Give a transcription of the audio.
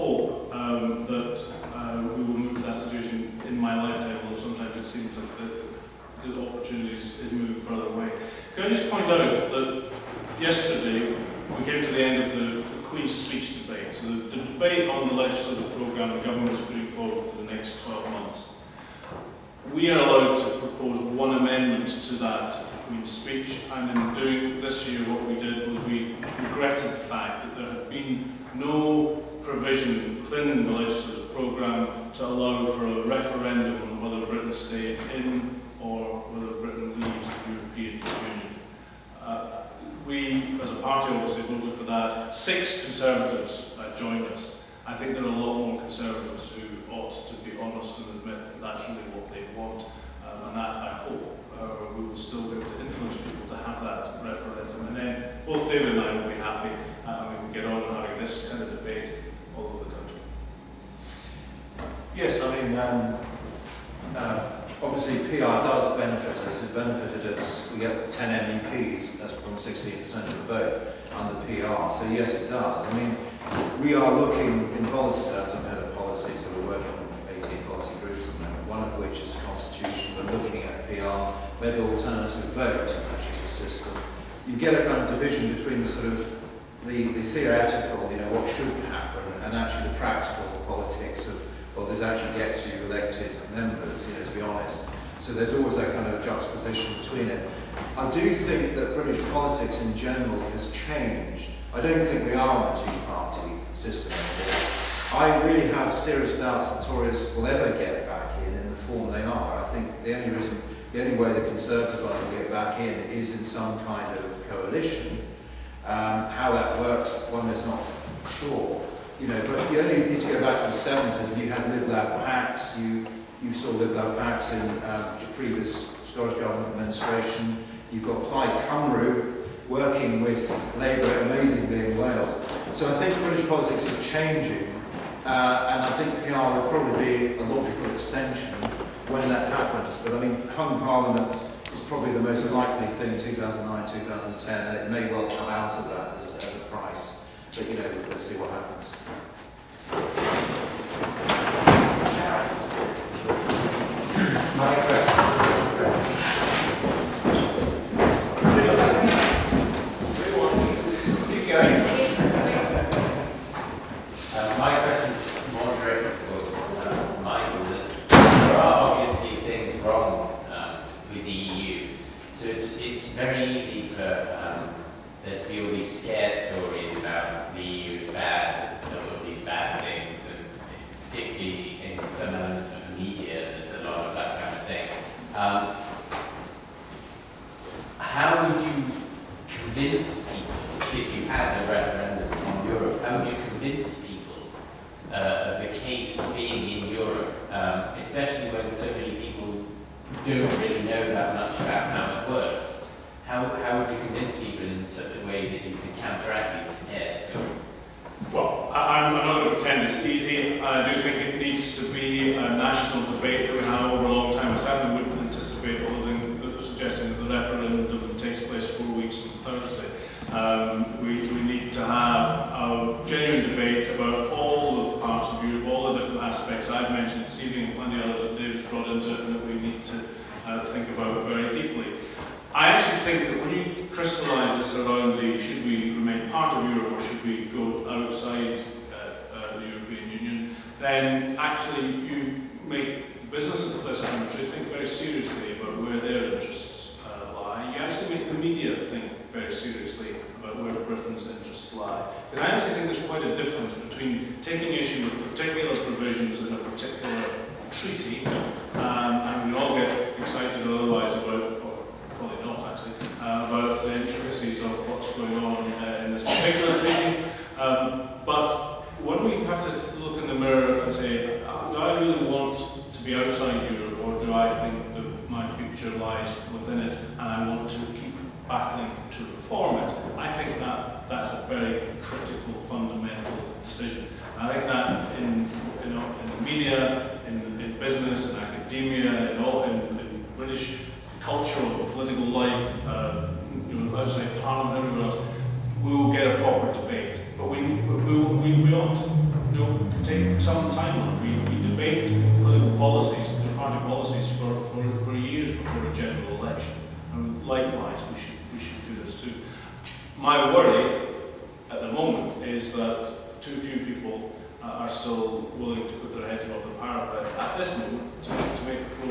hope that we will move to that situation in my lifetime, although sometimes it seems like the opportunity is moving further away. Can I just point out that yesterday we came to the end of the Queen's speech debate. So the debate on the legislative programme the government is putting forward for the next 12 months. We are allowed to propose one amendment to that Queen's speech, and in doing this year what we did was we regretted the fact that there had been no provision within the legislative programme to allow for a referendum on whether Britain stayed in or whether Britain leaves the European Union. We, as a party, obviously voted for that. 6 Conservatives joined us. I think there are a lot more Conservatives who ought to be honest and admit that that's really what they want, and that, I hope, we will still be able to influence people to have that referendum. And then both David and I will be happy, and we can get on having this kind of debate all over the country. Yes, I mean, obviously PR does benefit us. It benefited us. We get 10 MEPs, that's from 16% of the vote under PR. So yes, it does. I mean, we are looking in policy terms. I'm head of policy, so we're working on 18 policy groups at the moment, one of which is constitution. We're looking at PR, maybe alternative vote, which is a system. You get a kind of division between the sort of the theoretical, you know, what should happen, and actually the practical politics of, well, this actually gets you elected members, you know, to be honest. So there's always that kind of juxtaposition between it. I do think that British politics in general has changed. I don't think we are on a two-party system anymore. I really have serious doubts that Tories will ever get back in the form they are. I think the only way the Conservatives are going to get back in is in some kind of coalition. How that works, one is not sure. You know, but you only need to go back to the 70s, and you had LibDem pacts. You saw LibDem pacts in the previous Scottish Government administration. You've got Plaid Cymru working with Labour amazingly in Wales. So I think British politics is changing, and I think PR will probably be a logical extension when that happens. But I mean, hung Parliament is probably the most likely thing, 2009, 2010, and it may well come out of that as a price. But you know, let's see what happens. My question. Keep going. My question is more directed towards Michael. There are obviously things wrong with the EU, so it's very easy for there to be all these scare stories about the EU is bad, it does all these bad things, and particularly in some elements of the media, there's a lot of that kind of thing. How would you convince people, if you had a referendum on Europe, how would you convince people of the case for being in Europe, especially when so many people don't really know that much about how it works? How would you convince people in such a way that you could counteract these scare stories? Well, I'm not going to pretend it's easy. I do think it needs to be a national debate that we have over a long time. I certainly wouldn't anticipate all the things that are suggesting that the referendum takes place 4 weeks on Thursday. We need to have a genuine debate about all the parts of Europe, all the different aspects I've mentioned this evening, and plenty of others that David's brought into it, and that we need to think about very deeply. I actually think that when you crystallise this around the should we remain part of Europe or should we go outside the European Union, then actually you make businesses of this country think very seriously about where their interests lie. You actually make the media think very seriously about where Britain's interests lie. Because I actually think there's quite a difference between taking issue with particular provisions in a particular treaty, and we all get excited otherwise about, probably not actually, about the intricacies of what's going on in this particular treaty. But when we have to look in the mirror and say, do I really want to be outside Europe, or do I think that my future lies within it and I want to keep battling to reform it? I think that's a very critical, fundamental decision. I think that in the media, in business, in academia, in British cultural, political life, outside Parliament, everywhere else, we will get a proper debate. But we ought take some time on. We debate political policies, party policies for years before a general election, and likewise we should do this too. My worry at the moment is that too few people are still willing to put their heads above the parapet at this moment to make a